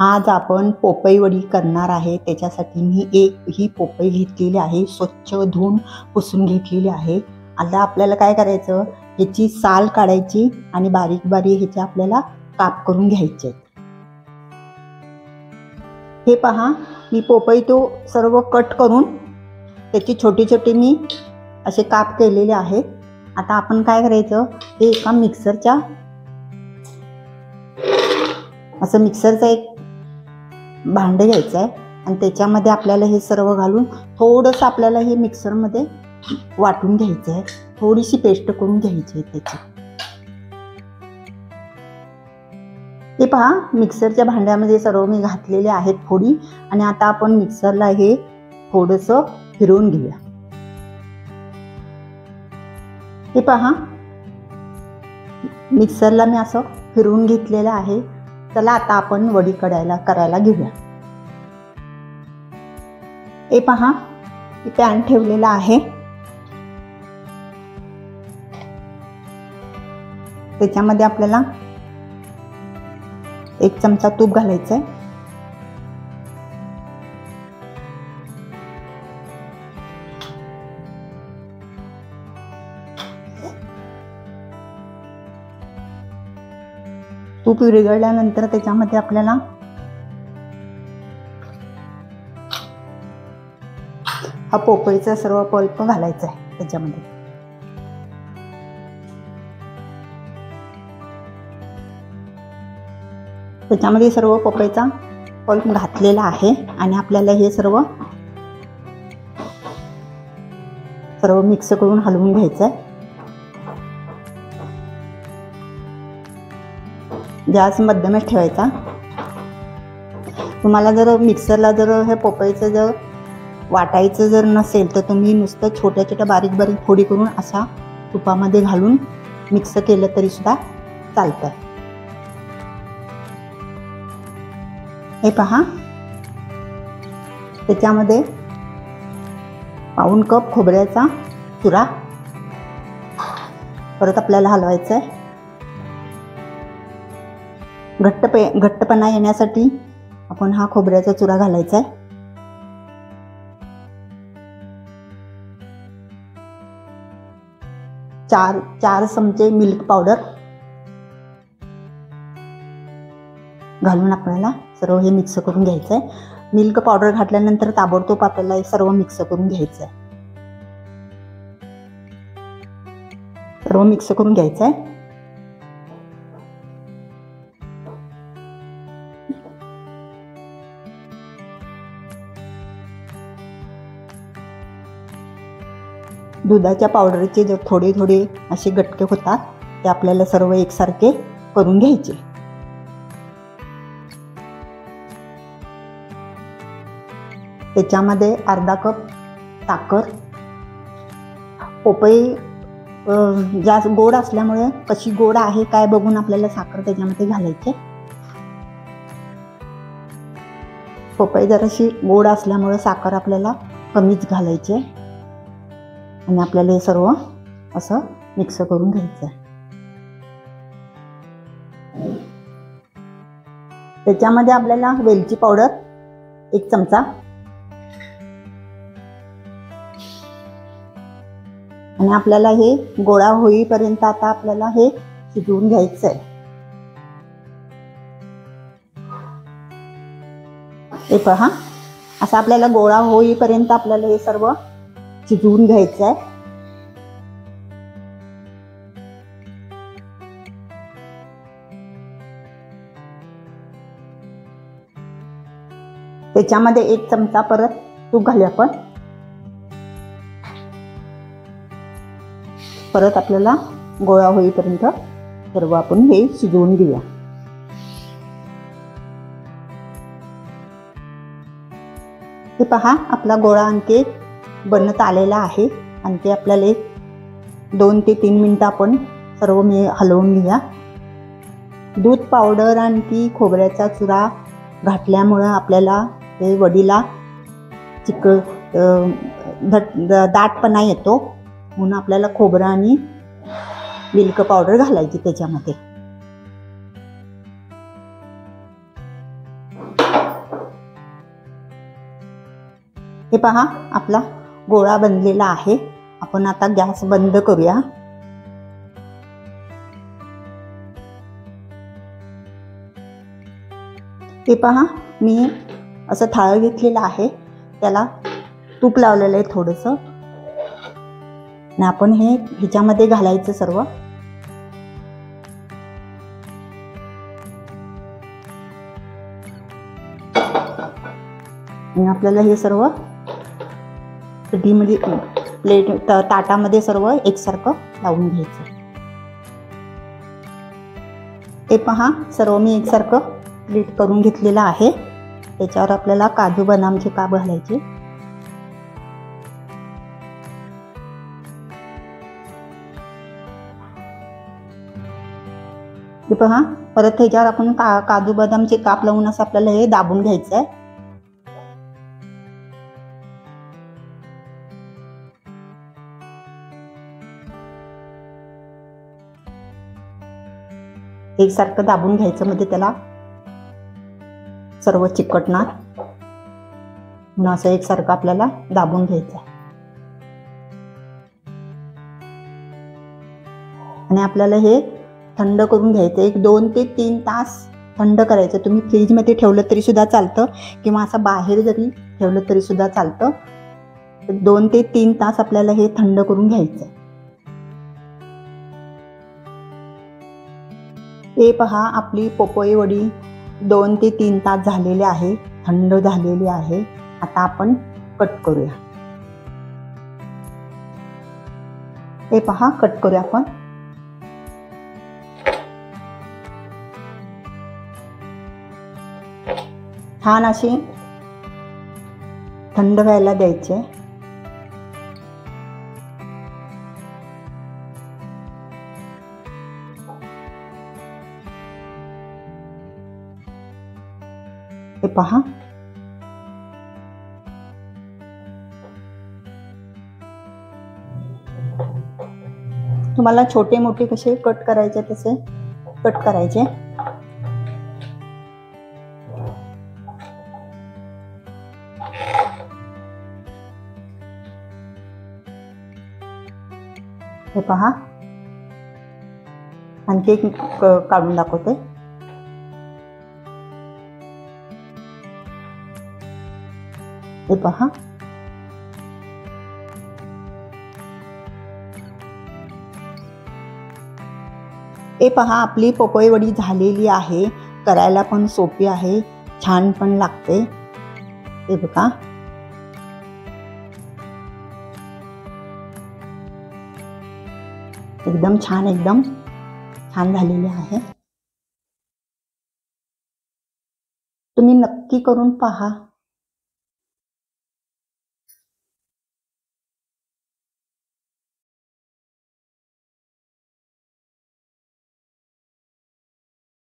आज आपण पोपई वडी करणार आहे। त्याच्यासाठी मी ही पोपई घेतलेली आहे, स्वच्छ धुवून पुसून घेतलेली आहे। आता आपल्याला काय करायचं, याची साल काढायची आणि बारीक बारीक ह्याचे आपल्याला काप करून घ्यायचे। हे पहा, मी पोपई तो सर्व कट करून त्याची छोटी छोटी मी असे काप केलेले आहेत। आता आपण काय करायचं, हे एका मिक्सरचा एक भांडं घ्यायचं आहे आणि त्याच्यामध्ये आपल्याला हे सर्व घालून थोडंसं आपल्याला हे मिक्सरमध्ये वाटून घ्यायचं आहे। थोडीशी पेस्ट करून घ्यायची आहे त्याची। हे पहा, मिक्सरच्या भांड्यामध्ये सर्व मी घातलेले आहेत फोडी आणि आता आपण मिक्सरला हे थोडंसं फिरवून घेऊया। हे पहा, मिक्सरला मी असं फिरवून घेतलेलं आहे। चला आता आपण वडी करायला घेऊया। हे पहा, पॅन ठेवलेला आहे, त्याच्यामध्ये आपल्याला 1 चमचा तूप घालायचं आहे। तूप विरघळल्यानंतर त्याच्यामध्ये आपल्याला हा पोपईचा सर्व पल्प घालायचा आहे त्याच्यामध्ये। त्याच्यामध्ये सर्व पोपईचा पल्प घातलेला आहे आणि आपल्याला हे सर्व मिक्स करून हलवून घ्यायचं आहे। गॅस मध्यमच ठेवायचा। तुम्हाला जर मिक्सरला हे पोपईचं जर वाटायचं जर नसेल तर तुम्ही नुसतं छोट्या छोट्या बारीक बारीक फोडी करून असा तुपामध्ये घालून मिक्स केलं तरी सुद्धा चालतं। हे पहा, त्याच्यामध्ये पाऊण कप खोबऱ्याचा चुरा परत आपल्याला हलवायचा आहे। घट्टपणा येण्यासाठी आपण हा खोबऱ्याचा चुरा घालायचा आहे। चार चमचे मिल्क पावडर घालून आपल्याला सर्व हे मिक्स करून घ्यायचं आहे। मिल्क पावडर घातल्यानंतर ताबडतोब आपल्याला हे सर्व मिक्स करून घ्यायचं आहे। सर्व मिक्स करून घ्यायचं आहे। दुधाच्या पावडरचे जर थोडे थोडे असे गटके होतात ते आपल्याला सर्व एकसारखे करून घ्यायचे। त्याच्यामध्ये अर्धा कप साखर, पोपई जास्त गोड असल्यामुळे कशी गोड आहे काय बघून आपल्याला साखर त्याच्यामध्ये घालायची। पोपई जराशी गोड असल्यामुळे साखर आपल्याला कमीच घालायची आणि आपल्याला हे सर्व असं मिक्स करून घ्यायचं आहे। त्याच्यामध्ये आपल्याला वेलची पावडर 1 चमचा आणि आपल्याला हे गोळा होईपर्यंत आता आपल्याला हे शिजवून घ्यायचं आहे। हे पहा, असं आपल्याला गोळा होईपर्यंत आपल्याला हे सर्व शिजवून घ्यायचं आहे। त्याच्यामध्ये 1 चमचा परत तूप घालूया आपण। परत आपल्याला गोळा होईपर्यंत सर्व आपण हे शिजवून घेऊया। हे पहा, आपला गोळा आणखी बनत आलेला आहे। आणखी आपल्याला 2 ते 3 मिनिटं आपण सर्व हलवून घेऊया। दूध पावडर आणखी खोबऱ्याचा चुरा घातल्यामुळं आपल्याला हे वडीला दाटपणा येतो, म्हणून आपल्याला खोबरं आणि मिल्क पावडर घालायची त्याच्यामध्ये। हे पहा, आपला गोळा बनलेला आहे. आपण आता गॅस बंद करूया. हे पहा, मी असं थाळ घेतलेलं आहे, त्याला तूप लावलेलं आहे थोडंसं, आणि आपण हे ह्याच्यामध्ये घालायचं सर्व. आणि आपल्याला हे सर्व कढईमध्ये प्लेट ताटामध्ये सर्व एकसारखं लावून घ्यायचं. हे पहा, सर्व मी एकसारखं प्लेट करून घेतलेलं आहे. त्याच्यावर आपल्याला काजू बदामचे काप घालायचे. हे पहा, परत ह्याच्यावर आपण काजू बदामचे काप लावून असं आपल्याला हे दाबून घ्यायचं आहे. एकसारखं दाबून घ्यायचं, म्हणजे त्याला सर्व चिकटणार म्हणून असं एकसारखं आपल्याला दाबून घ्यायचं. आणि आपल्याला हे थंड करून घ्यायचं. 1-2 ते 3 तास थंड करायचं. तुम्ही फ्रीजमध्ये ठेवलं तरी सुद्धा चालतं, किंवा असं बाहेर जरी ठेवलं तरी सुद्धा चालतं. 2 ते 3 तास आपल्याला हे थंड करून घ्यायचं. हे पहा, आपली पोपई वडी 2 ते 3 तास झालेले आहे, थंड झालेली आहे. आता आपण कट करूया. हे पहा, कट करूया आपण. छान अशी थंड व्हायला द्यायचे. हे पहा, तुम्हाला छोटे मोठे कसे कट करायचे तसे कट करायचे. हे पहा, आणखी एक काढून दाखवते. हे पहा, हे पहा, आपली पोपई वडी झालेली आहे. करायला पण सोपी आहे, छान पण लागते. हे बघा, एकदम छान झालेली आहे. तुम्ही नक्की करून पहा.